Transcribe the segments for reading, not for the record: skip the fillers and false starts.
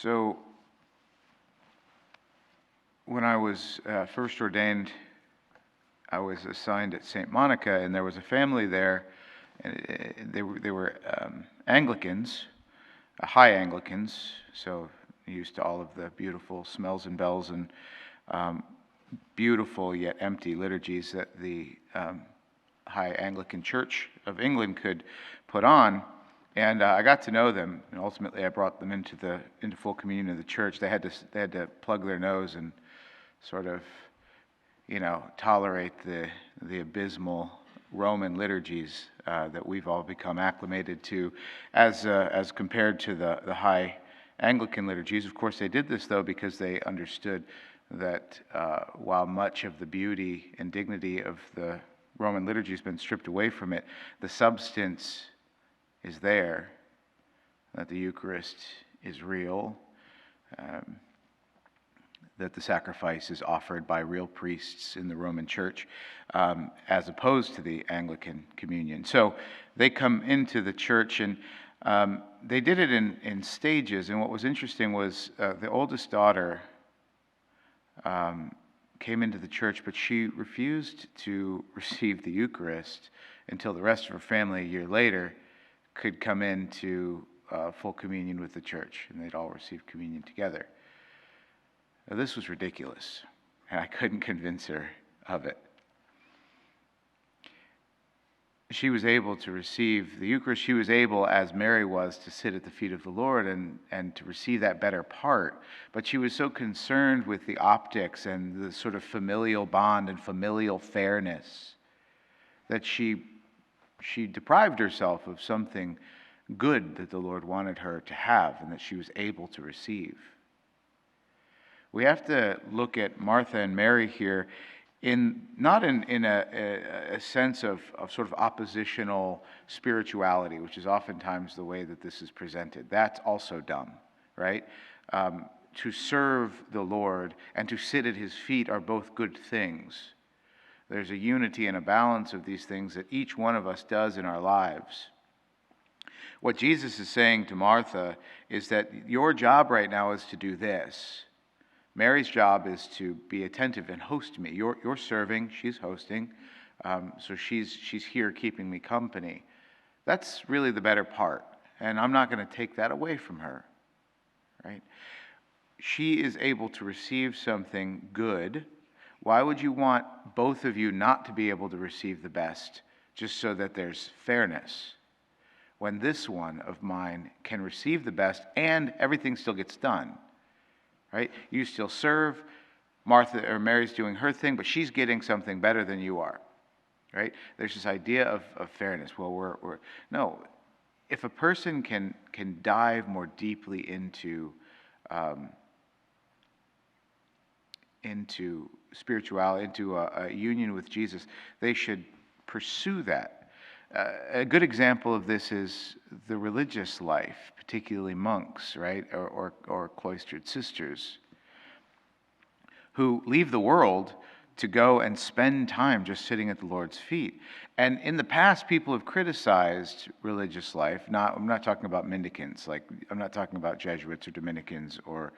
So when I was first ordained, I was assigned at St. Monica, and there was a family there, and they were Anglicans, high Anglicans, so used to all of the beautiful smells and bells and beautiful yet empty liturgies that the High Anglican Church of England could put on. And I got to know them, and ultimately I brought them into full communion of the church. They had to plug their nose and sort of, tolerate the abysmal Roman liturgies that we've all become acclimated to, as compared to the High Anglican liturgies. Of course, they did this though because they understood that while much of the beauty and dignity of the Roman liturgy has been stripped away from it, the substance is there, that the Eucharist is real, that the sacrifice is offered by real priests in the Roman Church, as opposed to the Anglican communion. So they come into the church, and they did it in stages. And what was interesting was the oldest daughter came into the church, but she refused to receive the Eucharist until the rest of her family a year later could come into full communion with the church, and they'd all receive communion together. Now, this was ridiculous, and I couldn't convince her of it. She was able to receive the Eucharist. She was able, as Mary was, to sit at the feet of the Lord and to receive that better part. But she was so concerned with the optics and the sort of familial bond and familial fairness that she deprived herself of something good that the Lord wanted her to have and that she was able to receive. We have to look at Martha and Mary here not in a sense of sort of oppositional spirituality, which is oftentimes the way that this is presented. That's also dumb, right? To serve the Lord and to sit at his feet are both good things. There's a unity and a balance of these things that each one of us does in our lives. What Jesus is saying to Martha is that your job right now is to do this. Mary's job is to be attentive and host me. You're serving, she's hosting, so she's here keeping me company. That's really the better part, and I'm not going to take that away from her, right? She is able to receive something good. Why would you want both of you not to be able to receive the best, just so that there's fairness, when this one of mine can receive the best and everything still gets done? Right? You still serve. Martha or Mary's doing her thing, but she's getting something better than you are. Right? There's this idea of fairness. Well, no. If a person can dive more deeply into spirituality, into a union with Jesus, they should pursue that. A good example of this is the religious life, particularly monks, right, or cloistered sisters, who leave the world to go and spend time just sitting at the Lord's feet. And in the past, people have criticized religious life. I'm not talking about mendicants, I'm not talking about Jesuits or Dominicans or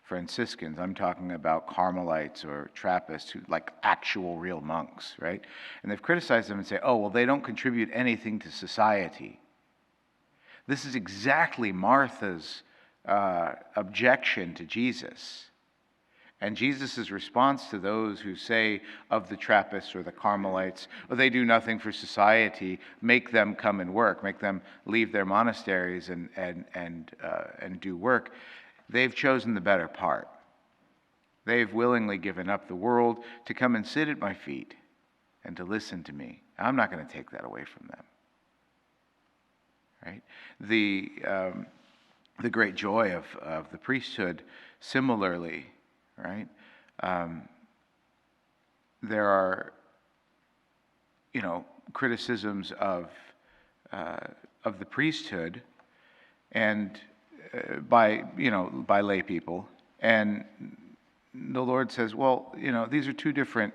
Franciscans. I'm talking about Carmelites or Trappists, like actual real monks, right? And they've criticized them and say, oh, well, they don't contribute anything to society. This is exactly Martha's objection to Jesus. And Jesus' response to those who say of the Trappists or the Carmelites, well, they do nothing for society, make them come and work, make them leave their monasteries and do work. They've chosen the better part. They've willingly given up the world to come and sit at my feet and to listen to me. I'm not going to take that away from them. Right? The great joy of the priesthood, similarly, right? There are, criticisms of the priesthood, and by lay people, and the Lord says, well, these are two different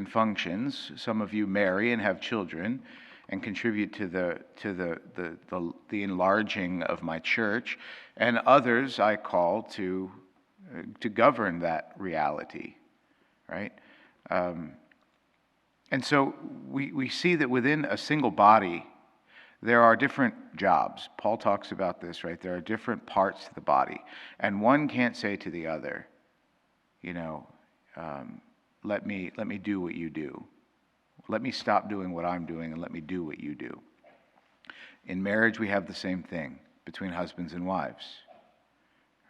functions. Some of you marry and have children, and contribute to the enlarging of my church, and others I call to govern that reality, right? And so we see that within a single body, there are different jobs. Paul talks about this, right? There are different parts to the body. And one can't say to the other, let me do what you do. Let me stop doing what I'm doing and let me do what you do. In marriage, we have the same thing between husbands and wives,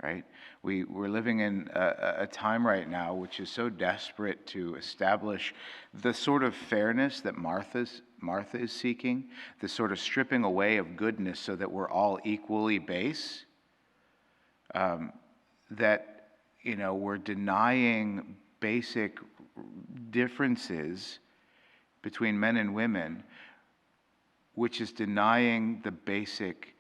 right? We're living in a time right now which is so desperate to establish the sort of fairness that Martha is seeking, the sort of stripping away of goodness so that we're all equally base, that we're denying basic differences between men and women, which is denying the basic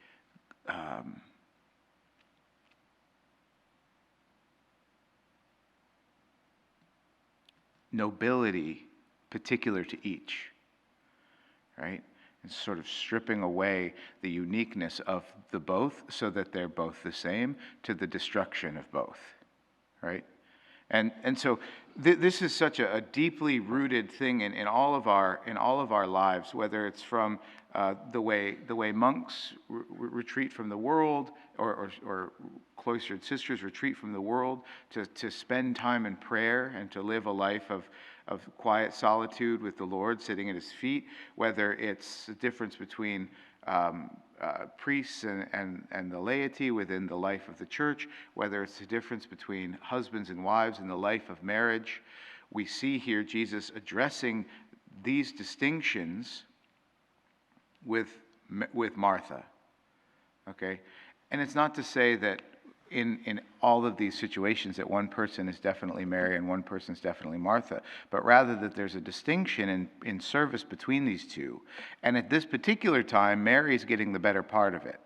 nobility particular to each, right? And sort of stripping away the uniqueness of the both so that they're both the same, to the destruction of both, right? And so this is such a deeply rooted thing in all of our lives, whether it's from the way monks retreat from the world, or cloistered sisters retreat from the world to spend time in prayer and to live a life of quiet solitude with the Lord, sitting at his feet, whether it's the difference between priests and the laity within the life of the church, whether it's the difference between husbands and wives in the life of marriage. We see here Jesus addressing these distinctions with Martha, okay? And it's not to say that in all of these situations that one person is definitely Mary and one person is definitely Martha, but rather that there's a distinction in service between these two. And at this particular time, Mary is getting the better part of it.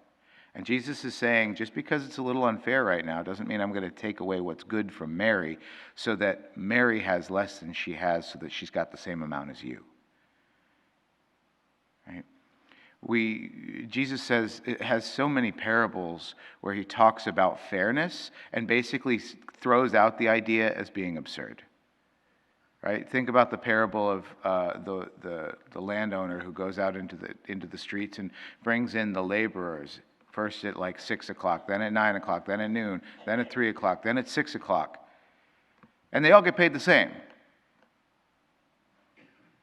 And Jesus is saying, just because it's a little unfair right now doesn't mean I'm going to take away what's good from Mary so that Mary has less than she has so that she's got the same amount as you. Right? Jesus says, it has so many parables where he talks about fairness and basically throws out the idea as being absurd. Right? Think about the parable of the landowner who goes out into the streets and brings in the laborers, first at like 6 o'clock, then at 9 o'clock, then at noon, then at 3 o'clock, then at 6 o'clock. And they all get paid the same.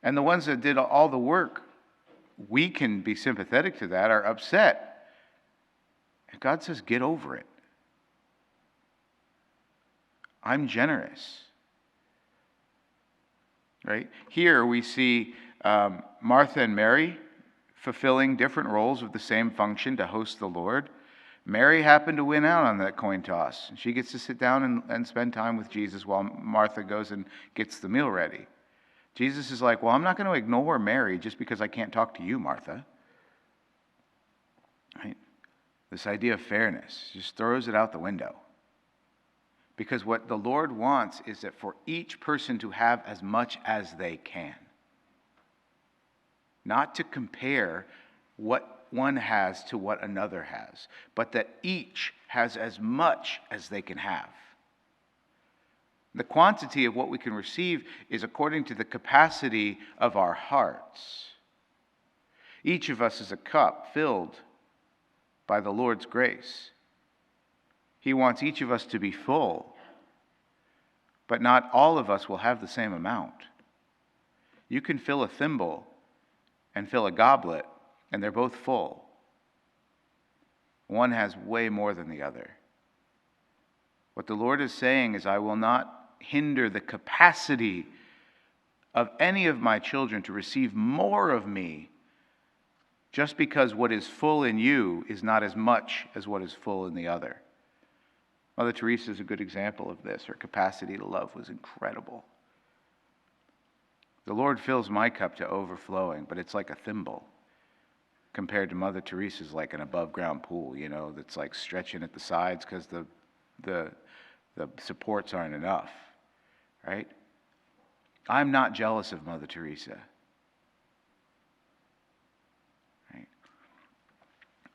And the ones that did all the work, we can be sympathetic to that, are upset. And God says, get over it. I'm generous. Right? Here we see Martha and Mary fulfilling different roles of the same function to host the Lord. Mary happened to win out on that coin toss. She gets to sit down and spend time with Jesus while Martha goes and gets the meal ready. Jesus is like, well, I'm not going to ignore Mary just because I can't talk to you, Martha. Right? This idea of fairness just throws it out the window. Because what the Lord wants is that for each person to have as much as they can. Not to compare what one has to what another has, but that each has as much as they can have. The quantity of what we can receive is according to the capacity of our hearts. Each of us is a cup filled by the Lord's grace. He wants each of us to be full, but not all of us will have the same amount. You can fill a thimble and fill a goblet, and they're both full. One has way more than the other. What the Lord is saying is, I will not hinder the capacity of any of my children to receive more of me just because what is full in you is not as much as what is full in the other. Mother Teresa is a good example of this. Her capacity to love was incredible. The Lord fills my cup to overflowing, but it's like a thimble compared to Mother Teresa's, like an above-ground pool, that's like stretching at the sides because the supports aren't enough, right? I'm not jealous of Mother Teresa.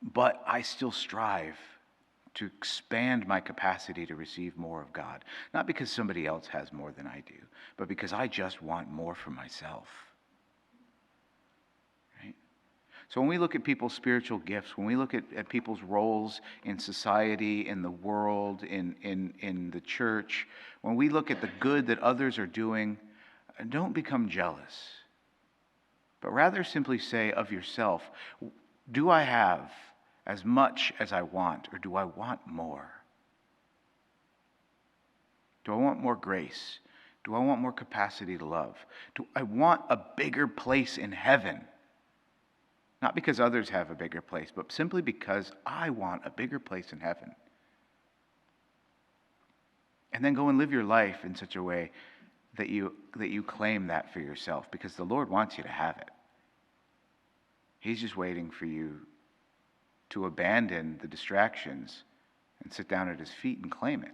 but I still strive to expand my capacity to receive more of God. Not because somebody else has more than I do, but because I just want more for myself. Right? So when we look at people's spiritual gifts, when we look at people's roles in society, in the world, in the church, when we look at the good that others are doing, don't become jealous, but rather simply say of yourself, do I have as much as I want, or do I want more? Do I want more grace? Do I want more capacity to love? Do I want a bigger place in heaven? Not because others have a bigger place, but simply because I want a bigger place in heaven. And then go and live your life in such a way that you claim that for yourself, because the Lord wants you to have it. He's just waiting for you to abandon the distractions and sit down at his feet and claim it.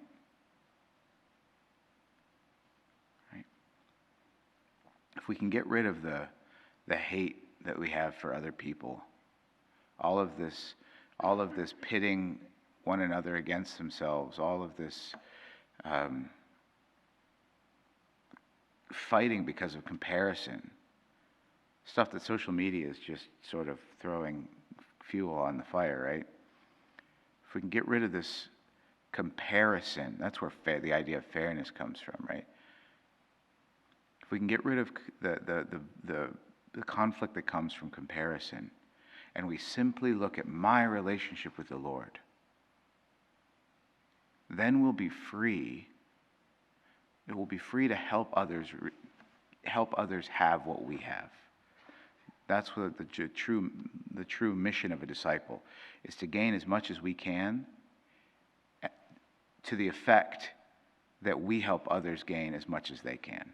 Right? If we can get rid of the hate that we have for other people, all of this pitting one another against themselves, all of this fighting because of comparison, stuff that social media is just sort of throwing fuel on the fire, right? If we can get rid of this comparison, that's where the idea of fairness comes from, right? If we can get rid of the conflict that comes from comparison, and we simply look at my relationship with the Lord, then we'll be free. It will be free to help others have what we have. That's what the true mission of a disciple is, to gain as much as we can, to the effect that we help others gain as much as they can.